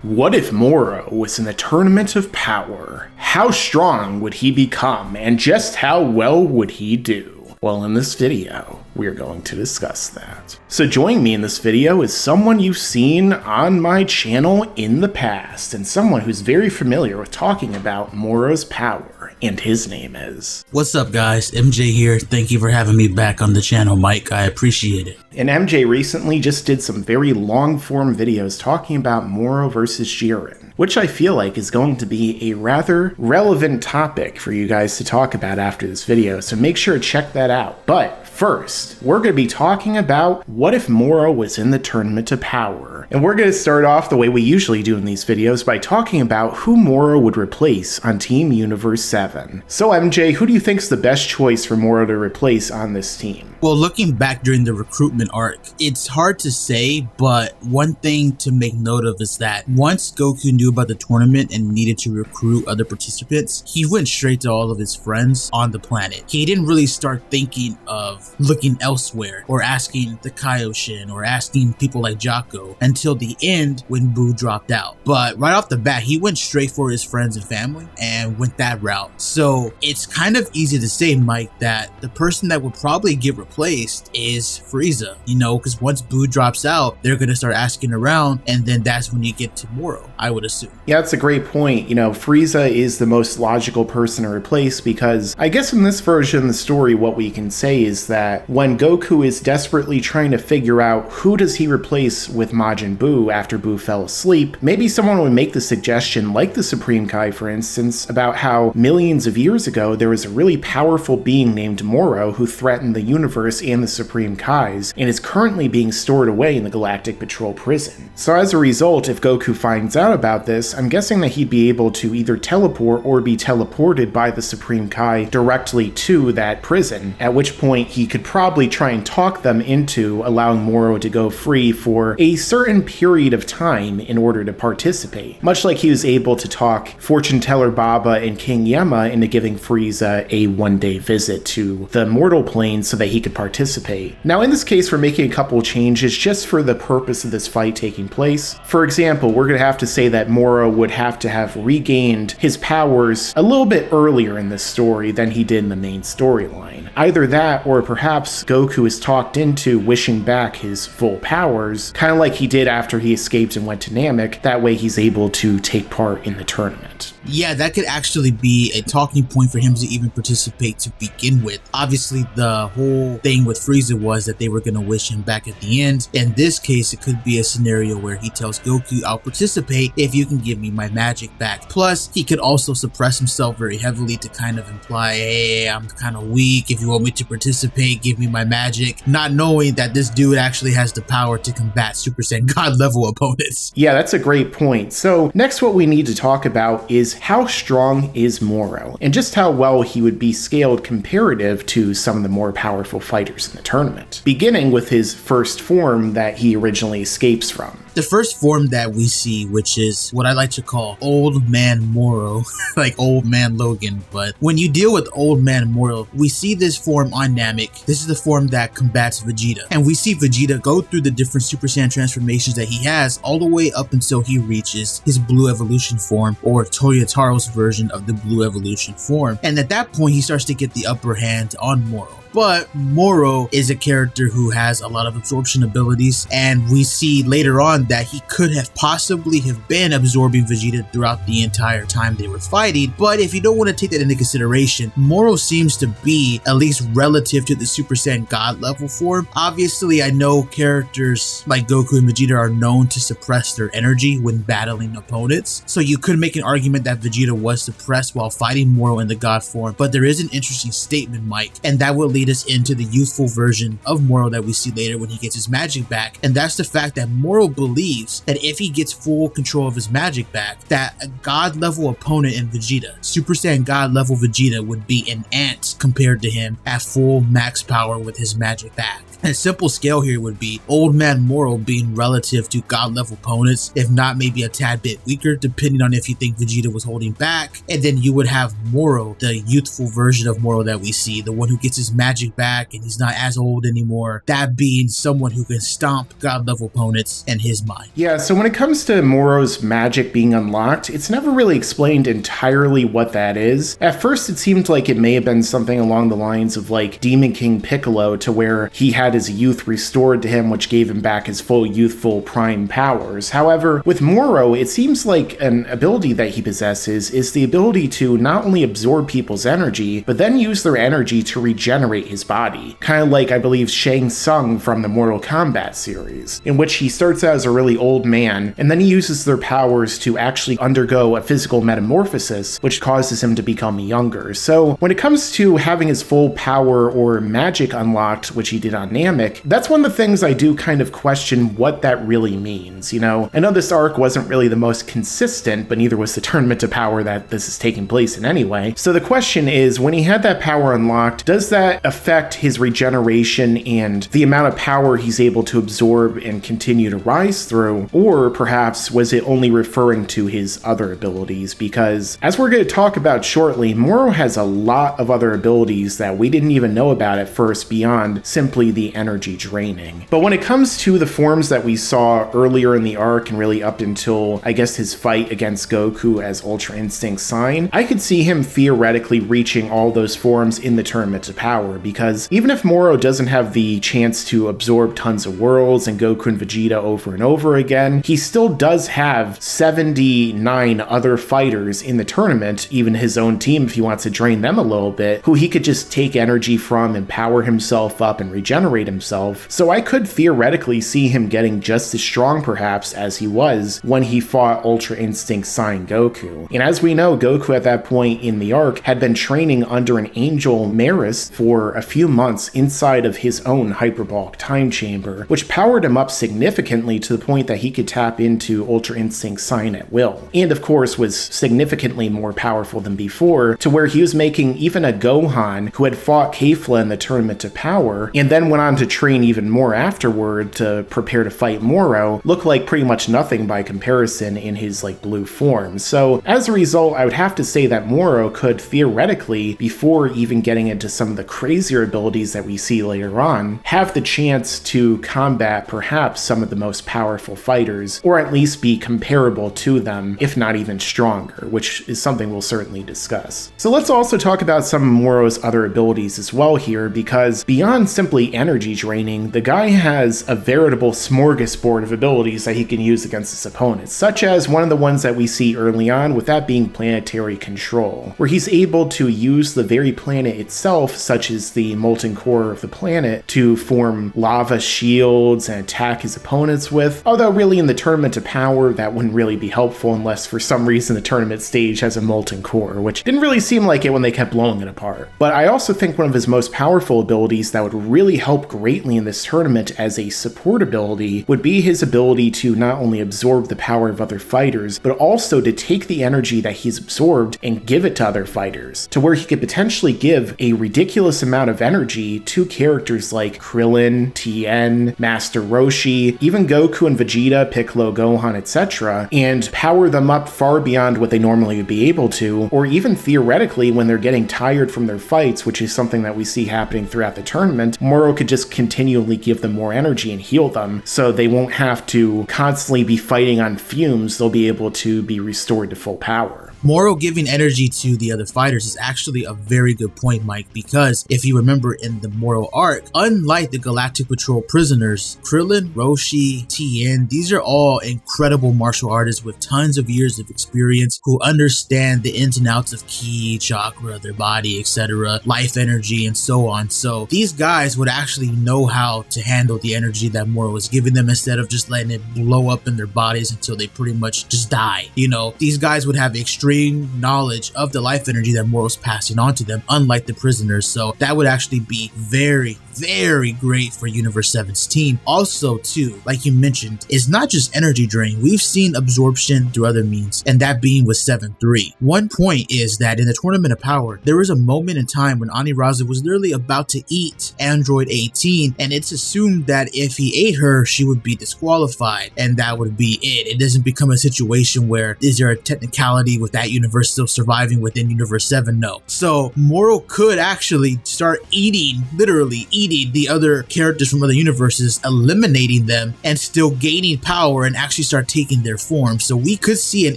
What if Moro was in the Tournament of Power? How strong would he become, and just how well would he do? Well, in this video, we are going to discuss that. So joining me in this video is someone you've seen on my channel in the past, and someone who's very familiar with talking about Moro's power, and his name is... What's up guys, MJ here. Thank you for having me back on the channel, Mike. I appreciate it. And MJ recently just did some very long form videos talking about Moro versus Jiren, which I feel like is going to be a rather relevant topic for you guys to talk about after this video, so make sure to check that out. But first, we're going to be talking about what if Moro was in the Tournament of Power. And we're going to start off the way we usually do in these videos by talking about who Moro would replace on Team Universe 7. So MJ, who do you think is the best choice for Moro to replace on this team? Well, looking back during the recruitment arc, it's hard to say, but one thing to make note of is that once Goku knew about the tournament and needed to recruit other participants, he went straight to all of his friends on the planet. He didn't really start thinking of looking elsewhere or asking the Kaioshin or asking people like Jocko until the end when Boo dropped out. But right off the bat, he went straight for his friends and family and went that route. So it's kind of easy to say, Mike, that the person that would probably get replaced is Frieza, you know, because once Boo drops out, they're going to start asking around, and then that's when you get to Moro, I would assume. Yeah, that's a great point. You know, Frieza is the most logical person to replace because I guess in this version of the story, what we can say is that when Goku is desperately trying to figure out who does he replace with Majin Buu after Buu fell asleep, maybe someone would make the suggestion, like the Supreme Kai for instance, about how millions of years ago there was a really powerful being named Moro who threatened the universe and the Supreme Kais, and is currently being stored away in the Galactic Patrol prison. So as a result, if Goku finds out about this, I'm guessing that he'd be able to either teleport or be teleported by the Supreme Kai directly to that prison, at which point he could probably try and talk them into allowing Moro to go free for a certain period of time in order to participate. Much like he was able to talk Fortune Teller Baba and King Yama into giving Frieza a one-day visit to the mortal plane so that he could participate. Now in this case, we're making a couple changes just for the purpose of this fight taking place. For example, we're going to have to say that Moro would have to have regained his powers a little bit earlier in this story than he did in the main storyline. Either that, or perhaps Goku is talked into wishing back his full powers, kind of like he did after he escaped and went to Namek. That way he's able to take part in the tournament. Yeah, that could actually be a talking point for him to even participate to begin with. Obviously, the whole thing with Frieza was that they were going to wish him back at the end. In this case, it could be a scenario where he tells Goku, I'll participate if you can give me my magic back. Plus, he could also suppress himself very heavily to kind of imply, hey, I'm kind of weak. If you want me to participate, give me my magic. Not knowing that this dude actually has the power to combat Super Saiyan God level opponents. Yeah, that's a great point. So next what we need to talk about is how strong is Moro, and just how well he would be scaled comparative to some of the more powerful fighters in the tournament, beginning with his first form that he originally escapes from. The first form that we see, which is what I like to call Old Man Moro, like Old Man Logan, but when you deal with Old Man Moro, we see this form on Namek. This is the form that combats Vegeta, and we see Vegeta go through the different Super Saiyan transformations that he has all the way up until he reaches his Blue Evolution form, or Toyotaro's version of the Blue Evolution form, and at that point he starts to get the upper hand on Moro. But Moro is a character who has a lot of absorption abilities, and we see later on that he could have possibly have been absorbing Vegeta throughout the entire time they were fighting. But if you don't want to take that into consideration, Moro seems to be, at least relative to the Super Saiyan God level form. Obviously, I know characters like Goku and Vegeta are known to suppress their energy when battling opponents, so you could make an argument that Vegeta was suppressed while fighting Moro in the God form. But there is an interesting statement, Mike, and that will lead us into the youthful version of Moro that we see later when he gets his magic back, and that's the fact that Moro believes that if he gets full control of his magic back, that a God level opponent in Vegeta, Super Saiyan God level Vegeta, would be an ant compared to him at full max power with his magic back. A simple scale here would be Old Man Moro being relative to god level opponents, if not maybe a tad bit weaker, depending on if you think Vegeta was holding back. And then you would have Moro, the youthful version of Moro that we see, the one who gets his magic back and he's not as old anymore, that being someone who can stomp god level opponents in his mind. Yeah, so when it comes to Moro's magic being unlocked, it's never really explained entirely what that is. At first it seemed like it may have been something along the lines of like Demon King Piccolo, to where he had his youth restored to him, which gave him back his full youthful prime powers. However, with Moro, it seems like an ability that he possesses is the ability to not only absorb people's energy, but then use their energy to regenerate his body. Kind of like, I believe, Shang Tsung from the Mortal Kombat series, in which he starts out as a really old man, and then he uses their powers to actually undergo a physical metamorphosis, which causes him to become younger. So when it comes to having his full power or magic unlocked, which he did on Namek, that's one of the things I do kind of question what that really means, you know? I know this arc wasn't really the most consistent, but neither was the Tournament of Power that this is taking place in anyway. So the question is, when he had that power unlocked, does that affect his regeneration and the amount of power he's able to absorb and continue to rise through? Or perhaps was it only referring to his other abilities? Because as we're going to talk about shortly, Moro has a lot of other abilities that we didn't even know about at first beyond simply the energy draining. But when it comes to the forms that we saw earlier in the arc and really up until, I guess, his fight against Goku as Ultra Instinct Sign, I could see him theoretically reaching all those forms in the Tournament of Power, because even if Moro doesn't have the chance to absorb tons of worlds and Goku and Vegeta over and over again, he still does have 79 other fighters in the tournament, even his own team if he wants to drain them a little bit, who he could just take energy from and power himself up and regenerate himself. So I could theoretically see him getting just as strong perhaps as he was when he fought Ultra Instinct Sign Goku. And as we know, Goku at that point in the arc had been training under an Angel Maris for a few months inside of his own hyperbolic time chamber, which powered him up significantly to the point that he could tap into Ultra Instinct Sign at will. And of course was significantly more powerful than before, to where he was making even a Gohan who had fought Kefla in the Tournament of Power and then went on to train even more afterward to prepare to fight Moro look like pretty much nothing by comparison in his like blue form. So as a result, I would have to say that Moro could theoretically, before even getting into some of the crazier abilities that we see later on, have the chance to combat perhaps some of the most powerful fighters, or at least be comparable to them, if not even stronger, which is something we'll certainly discuss. So let's also talk about some of Moro's other abilities as well here, because beyond simply energy draining, the guy has a veritable smorgasbord of abilities that he can use against his opponents, such as one of the ones that we see early on, with that being planetary control, where he's able to use the very planet itself, such as the molten core of the planet, to form lava shields and attack his opponents with, although really in the Tournament of Power that wouldn't really be helpful unless for some reason the tournament stage has a molten core, which didn't really seem like it when they kept blowing it apart. But I also think one of his most powerful abilities that would really help greatly in this tournament as a support ability would be his ability to not only absorb the power of other fighters, but also to take the energy that he's absorbed and give it to other fighters, to where he could potentially give a ridiculous amount of energy to characters like Krillin, Tien, Master Roshi, even Goku and Vegeta, Piccolo, Gohan, etc., and power them up far beyond what they normally would be able to, or even theoretically when they're getting tired from their fights, which is something that we see happening throughout the tournament, Moro could just continually give them more energy and heal them, so they won't have to constantly be fighting on fumes. They'll be able to be restored to full power. Moro giving energy to the other fighters is actually a very good point, Mike, because if you remember in the Moro arc, unlike the Galactic Patrol prisoners, Krillin, Roshi, Tien, these are all incredible martial artists with tons of years of experience who understand the ins and outs of ki, chakra, their body, etc., life energy, and so on. So these guys would actually know how to handle the energy that Moro was giving them instead of just letting it blow up in their bodies until they pretty much just die. You know, these guys would have extreme knowledge of the life energy that Moro's passing on to them, unlike the prisoners. So that would actually be very, very great for Universe 7's team. Also, too, like you mentioned, it's not just energy drain. We've seen absorption through other means, and that being with 7-3. One point is that in the Tournament of Power, there was a moment in time when Aniraza was literally about to eat Android 18, and it's assumed that if he ate her, she would be disqualified, and that would be it. It doesn't become a situation where is there a technicality with that universe still surviving within Universe 7? No. So Moro could actually start eating, literally eating the other characters from other universes, eliminating them, and still gaining power and actually start taking their form. So we could see an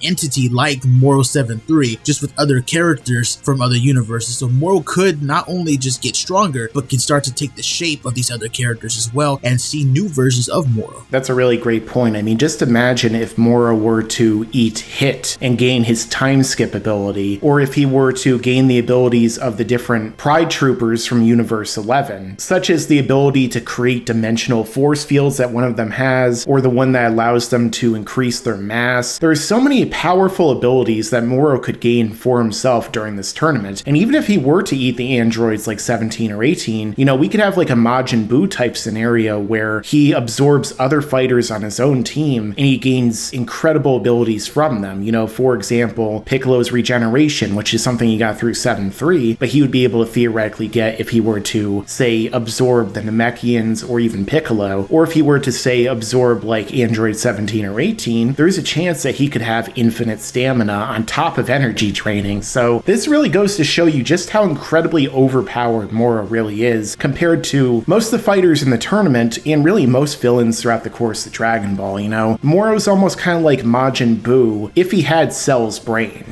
entity like Moro 7-3 just with other characters from other universes. So Moro could not only just get stronger, but can start to take the shape of these other characters as well and see new versions of Moro. That's a really great point. I mean, just imagine if Moro were to eat Hit and gain his time skip ability, or if he were to gain the abilities of the different Pride Troopers from Universe 11, such as the ability to create dimensional force fields that one of them has, or the one that allows them to increase their mass. There are so many powerful abilities that Moro could gain for himself during this tournament. And even if he were to eat the androids like 17 or 18, we could have like a Majin Buu type scenario where he absorbs other fighters on his own team and he gains incredible abilities from them. For example, Piccolo's regeneration, which is something he got through 7-3, but he would be able to theoretically get if he were to, say, absorb the Namekians or even Piccolo, or if he were to, say, absorb like Android 17 or 18, there's a chance that he could have infinite stamina on top of energy training. So this really goes to show you just how incredibly overpowered Moro really is compared to most of the fighters in the tournament and really most villains throughout the course of Dragon Ball. Moro's almost kind of like Majin Buu if he had Cell's brain,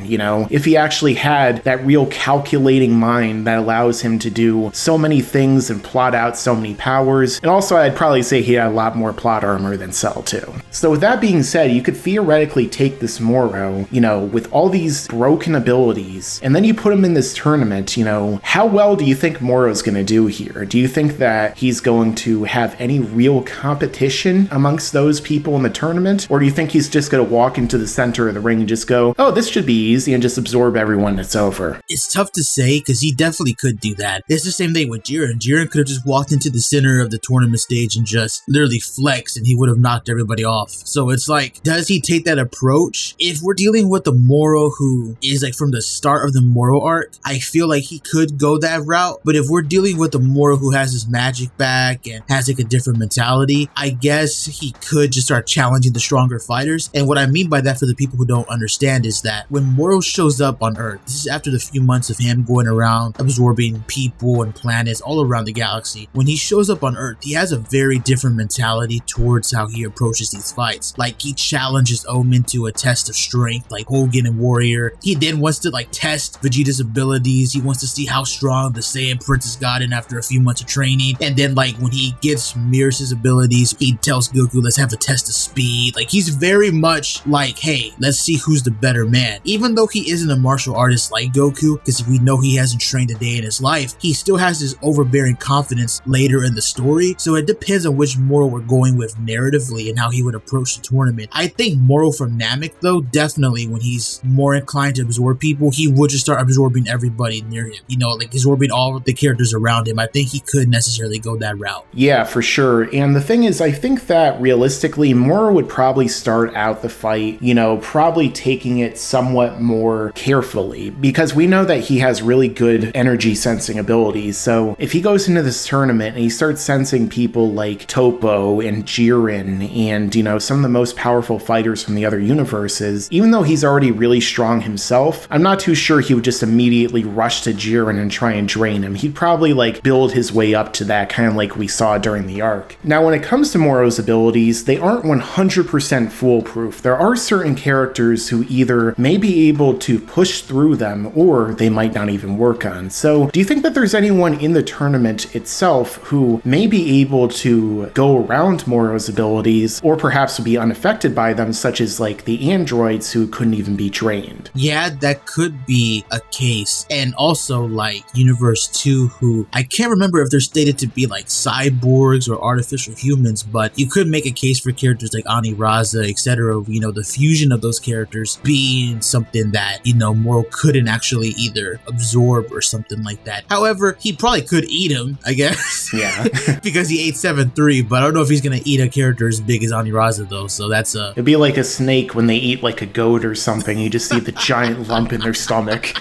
if he actually had that real calculating mind that allows him to do so many things and plot out so many powers. And also I'd probably say he had a lot more plot armor than Cell too. So with that being said, you could theoretically take this Moro, with all these broken abilities, and then you put him in this tournament, how well do you think Moro's going to do here? Do you think that he's going to have any real competition amongst those people in the tournament? Or do you think he's just going to walk into the center of the ring and just go, oh, this should be easy, and just absorb everyone and it's over? It's tough to say because he definitely could do that. It's the same thing with Jiren. Jiren could have just walked into the center of the tournament stage and just literally flexed and he would have knocked everybody off. So it's like, does he take that approach? If we're dealing with the Moro who is like from the start of the Moro arc, I feel like he could go that route. But if we're dealing with the Moro who has his magic back and has like a different mentality, I guess he could just start challenging the stronger fighters. And what I mean by that for the people who don't understand is that when Moro shows up on Earth, this is after the few months of him going around absorbing people and planets all around the galaxy. When he shows up on Earth, he has a very different mentality towards how he approaches these fights. Like he challenges Omen to a test of strength, like Hogan and Warrior. He then wants to like test Vegeta's abilities. He wants to see how strong the Saiyan Princess got in after a few months of training. And then like when he gets Mirror's abilities, he tells Goku, let's have a test of speed. Like he's very much like, hey, let's see who's the better man. Even though he isn't a martial artist like Goku, because we know he hasn't trained a day in his life, he still has this overbearing confidence later in the story. So it depends on which Moro we're going with narratively and how he would approach the tournament. I think Moro from Namek though, definitely when he's more inclined to absorb people, he would just start absorbing everybody near him, like absorbing all the characters around him. I think he could necessarily go that route. Yeah, for sure. And the thing is, I think that realistically, Moro would probably start out the fight, probably taking it somewhat more carefully, because we know that he has really good energy sensing abilities. So if he goes into this tournament and he starts sensing people like Topo and Jiren and, some of the most powerful fighters from the other universes, even though he's already really strong himself, I'm not too sure he would just immediately rush to Jiren and try and drain him. He'd probably like build his way up to that, kind of like we saw during the arc. Now, when it comes to Moro's abilities, they aren't 100% foolproof. There are certain characters who either may be able to push through them or they might not even work on. So do you think that there's anyone in the tournament itself who may be able to go around Moro's abilities or perhaps be unaffected by them, such as like the androids who couldn't even be trained? Yeah, that could be a case. And also like Universe 2, who I can't remember if they're stated to be like cyborgs or artificial humans, but you could make a case for characters like Aniraza, etc. The fusion of those characters being something that, Moro couldn't actually either absorb or something like that. However, he probably could eat him. I guess. Yeah. Because he ate 7-3, but I don't know if he's gonna eat a character as big as Aniraza though, so that's It'd be like a snake when they eat like a goat or something. You just see the giant lump in their stomach.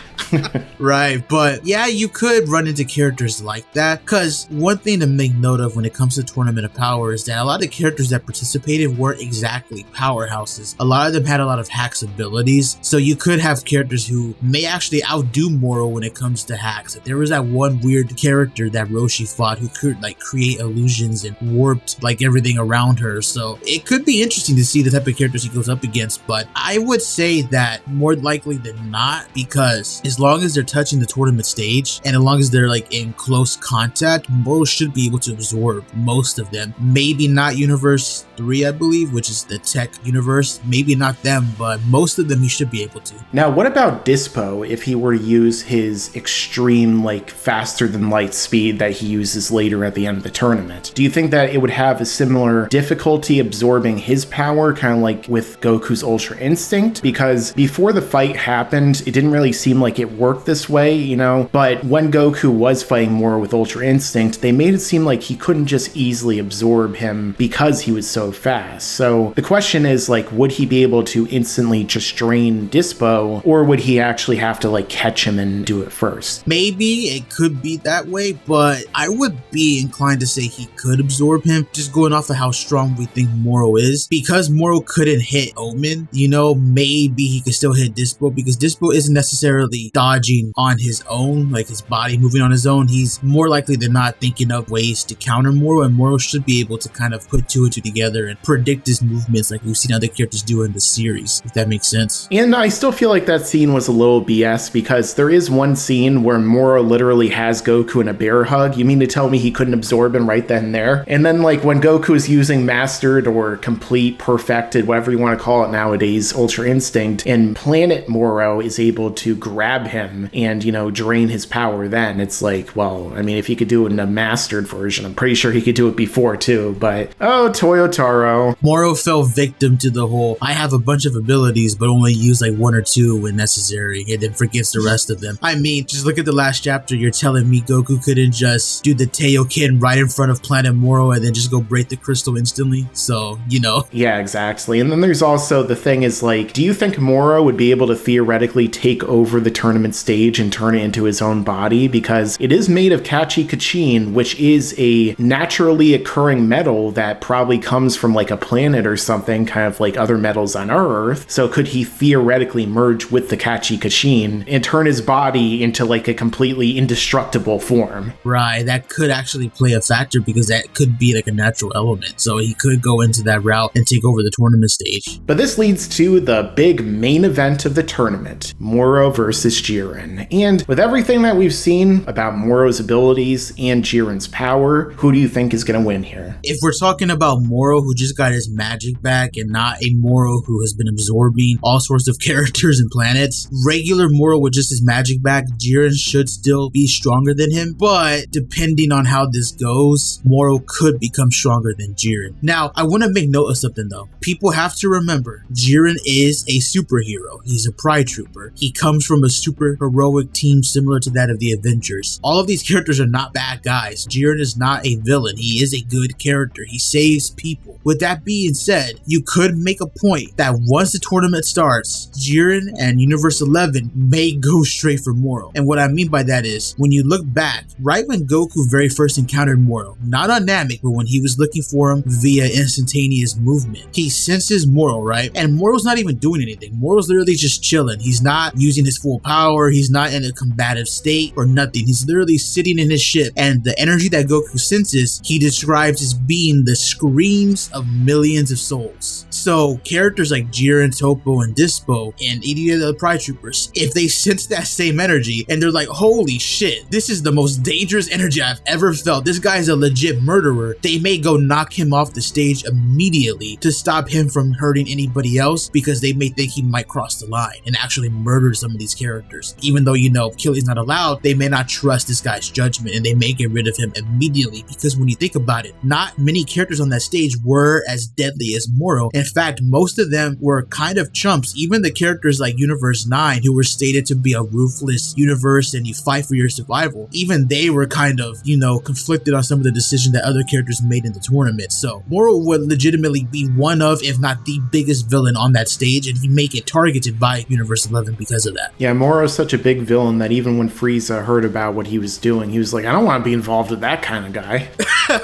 Right, but yeah, you could run into characters like that, because one thing to make note of when it comes to Tournament of Power is that a lot of characters that participated weren't exactly powerhouses. A lot of them had a lot of hacks abilities, so you could have characters who may actually outdo Moro when it comes to hacks. Like, there was that one weird character that Roshi fought who could like create illusions and warped like everything around her, so it could be interesting to see the type of characters he goes up against, but I would say that more likely than not, because as long as they're touching the tournament stage and as long as they're like in close contact, Moro should be able to absorb most of them. Maybe not Universe 3, I believe, which is the tech universe. Maybe not them, but most of them he should be able to. Now, what about Dyspo if he were to use his extreme, like, faster than light speed that he uses later at the end of the tournament? Do you think that it would have a similar difficulty absorbing his power, kind of like with Goku's Ultra Instinct? Because before the fight happened, it didn't really seem like it worked this way, you know? But when Goku was fighting Moro with Ultra Instinct, they made it seem like he couldn't just easily absorb him because he was so fast. So the question is, like, would he be able to instantly just drain Dyspo, or would he actually have to, like, catch him and do it first? Maybe it could be that way, but I would be inclined to say he could absorb him, just going off of how strong we think Moro is. Because Moro couldn't hit Omen, you know, maybe he could still hit Dyspo, because Dyspo isn't necessarily dodging on his own, like his body moving on his own. He's more likely than not thinking of ways to counter Moro, and Moro should be able to kind of put two and two together and predict his movements like we've seen other characters do in the series, if that makes sense. And I still feel like that scene was a little BS, because there is one scene where Moro literally has Goku in a bear hug. You mean to tell me he couldn't absorb him right then and there? And then, like, when Goku is using mastered or complete, perfected, whatever you want to call it nowadays, Ultra Instinct, and Planet Moro is able to grab him and, you know, drain his power, then it's like, well, I mean, if he could do it in a mastered version, I'm pretty sure he could do it before too, but oh, Toyotaro. Moro fell victim to the whole, I have a bunch of abilities but only use like one or two when necessary, and then forgets the rest of them. I mean, just look at the last chapter. You're telling me Goku couldn't just do the Teioken right in front of Planet Moro and then just go break the crystal instantly? So, you know. Yeah, exactly. And then there's also the thing is, like, do you think Moro would be able to theoretically take over the tournament stage and turn it into his own body? Because it is made of Kachikachin, which is a naturally occurring metal that probably comes from like a planet or something, kind of like other metals on our Earth. So could he theoretically merge with the Kachikachin and turn his body into like a completely indestructible form? Right, that could actually play a factor, because that could be like a natural element. So he could go into that route and take over the tournament stage. But this leads to the big main event of the tournament, Moro versus Jiren. And with everything that we've seen about Moro's abilities and Jiren's power, who do you think is going to win here? If we're talking about Moro, who just got his magic back, and not a Moro who has been absorbing all sorts of characters and planets, regular Moro with just his magic back, Jiren should still be stronger than him. But depending on how this goes, Moro could become stronger than Jiren. Now, I want to make note of something though. People have to remember, Jiren is a superhero. He's a Pride Trooper. He comes from a super heroic team similar to that of the Avengers. All of these characters are not bad guys. Jiren is not a villain. He is a good character. He saves people. With that being said, you could make a point that once the tournament starts, Jiren and Universe 11 may go straight for Moro. And what I mean by that is, when you look back, right when Goku very first encountered Moro, not on Namek, but when he was looking for him via instantaneous movement, he senses Moro, right? And Moro's not even doing anything. Moro's literally just chilling. He's not using his full power. He's not in a combative state or nothing. He's literally sitting in his ship, and the energy that Goku senses, he describes as being the screams of millions of souls. So characters like Jiren, Toppo, and Dyspo, and any of the other Pride Troopers, if they sense that same energy and they're like, holy shit, this is the most dangerous energy I've ever felt, this guy's a legit murderer, they may go knock him off the stage immediately to stop him from hurting anybody else, because they may think he might cross the line and actually murder some of these characters. characters. Even though, killing's not allowed, they may not trust this guy's judgment and they may get rid of him immediately, because when you think about it, not many characters on that stage were as deadly as Moro. In fact, most of them were kind of chumps. Even the characters like Universe 9, who were stated to be a ruthless universe and you fight for your survival, even they were kind of, conflicted on some of the decisions that other characters made in the tournament. So Moro would legitimately be one of, if not the biggest villain on that stage, and he may get targeted by Universe 11 because of that. Yeah, Moro's such a big villain that even when Frieza heard about what he was doing, he was like, I don't want to be involved with that kind of guy.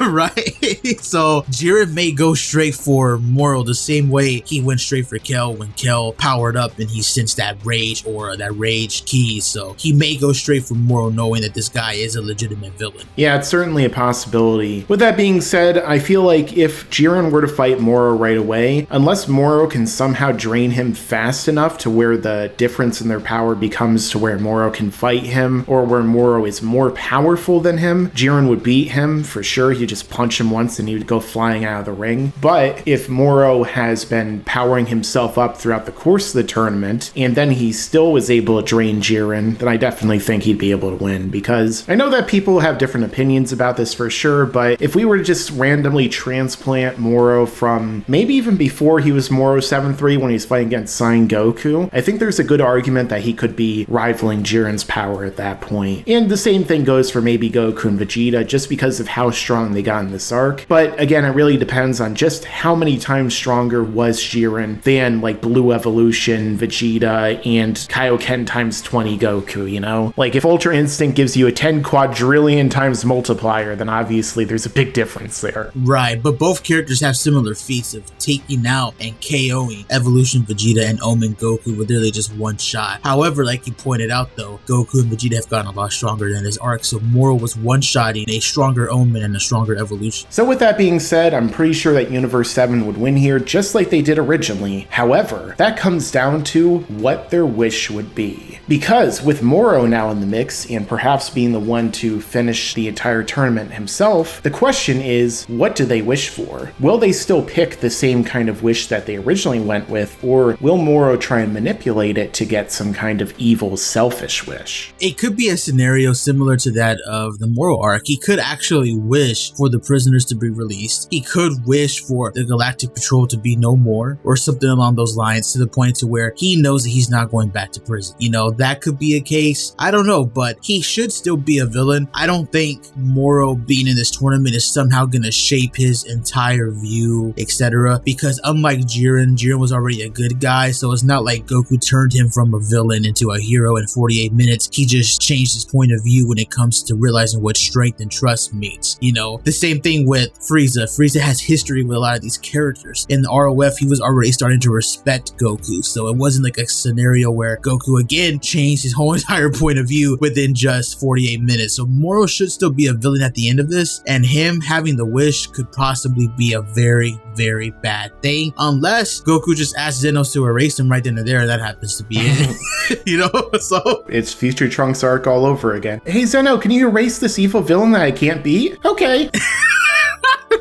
Right? So Jiren may go straight for Moro the same way he went straight for Kel when Kel powered up and he sensed that rage aura, that rage key. So he may go straight for Moro knowing that this guy is a legitimate villain. Yeah, it's certainly a possibility. With that being said, I feel like if Jiren were to fight Moro right away, unless Moro can somehow drain him fast enough to where the difference in their power becomes to where Moro can fight him, or where Moro is more powerful than him, Jiren would beat him for sure. He'd just punch him once and he would go flying out of the ring. But if Moro has been powering himself up throughout the course of the tournament, and then he still was able to drain Jiren, then I definitely think he'd be able to win, because I know that people have different opinions about this for sure, but if we were to just randomly transplant Moro from maybe even before he was Moro 7-3 when he's fighting against Saiyan Goku, I think there's a good argument that he could be rivaling Jiren's power at that point. And the same thing goes for maybe Goku and Vegeta, just because of how strong they got in this arc. But again, it really depends on just how many times stronger was Jiren than like Blue Evolution, Vegeta, and Kaioken times 20 Goku, Like if Ultra Instinct gives you a 10 quadrillion times multiplier, then obviously there's a big difference there. Right, but both characters have similar feats of taking out and KOing Evolution Vegeta and Omen Goku with literally just one shot. However, like you pointed out though, Goku and Vegeta have gotten a lot stronger than his arc, so Moro was one-shotting a stronger Omen and a stronger Evolution. So with that being said, I'm pretty sure that Universe 7 would win here just like they did originally. However, that comes down to what their wish would be. Because with Moro now in the mix, and perhaps being the one to finish the entire tournament himself, the question is, what do they wish for? Will they still pick the same kind of wish that they originally went with, or will Moro try and manipulate it to get some kind of evil, selfish wish? It could be a scenario similar to that of the Moro arc. He could actually wish for the prisoners to be released. He could wish for the Galactic Patrol to be no more, or something along those lines, to the point to where he knows that he's not going back to prison. That could be a case. I don't know, but he should still be a villain. I don't think Moro being in this tournament is somehow going to shape his entire view, etc. Because unlike Jiren was already a good guy, so it's not like Goku turned him from a villain into a hero in 48 minutes. He just changed his point of view when it comes to realizing what strength and trust means. The same thing with Frieza. Frieza has history with a lot of these characters. In the ROF, he was already starting to respect Goku, so it wasn't like a scenario where Goku again changed his whole entire point of view within just 48 minutes. So Moro should still be a villain at the end of this, and him having the wish could possibly be a very, very bad thing, unless Goku just asks Zenos to erase him right then and there. That happens to be it. So it's Future Trunks arc all over again. Hey Zeno, can you erase this evil villain that I can't beat? Okay.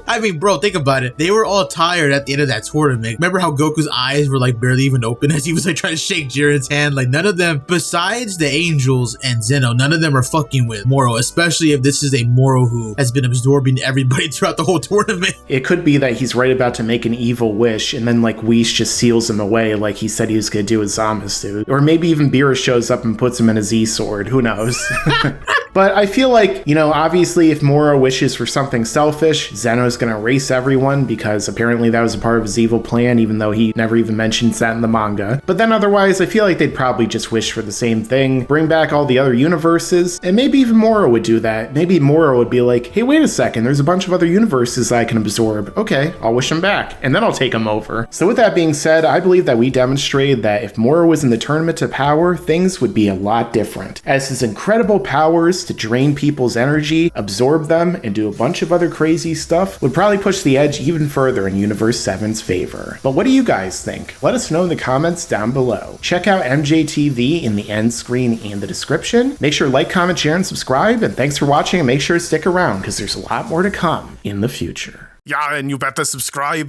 I mean, bro, think about it. They were all tired at the end of that tournament. Remember how Goku's eyes were like barely even open as he was like trying to shake Jiren's hand? Like none of them, besides the Angels and Zeno, none of them are fucking with Moro, especially if this is a Moro who has been absorbing everybody throughout the whole tournament. It could be that he's right about to make an evil wish, and then like Whis just seals him away like he said he was going to do with Zamasu. Or maybe even Beerus shows up and puts him in a Z-sword. Who knows? But I feel like, obviously if Moro wishes for something selfish, Zeno's going to erase everyone because apparently that was a part of his evil plan, even though he never even mentions that in the manga. But then otherwise, I feel like they'd probably just wish for the same thing, bring back all the other universes, and maybe even Moro would do that. Maybe Moro would be like, hey, wait a second, there's a bunch of other universes I can absorb. Okay, I'll wish them back, and then I'll take them over. So with that being said, I believe that we demonstrated that if Moro was in the Tournament to Power, things would be a lot different, as his incredible powers to drain people's energy, absorb them, and do a bunch of other crazy stuff would probably push the edge even further in Universe 7's favor. But what do you guys think? Let us know in the comments down below. Check out MJTV in the end screen and the description. Make sure to like, comment, share, and subscribe, and thanks for watching, and make sure to stick around because there's a lot more to come in the future. Yeah, and you better subscribe.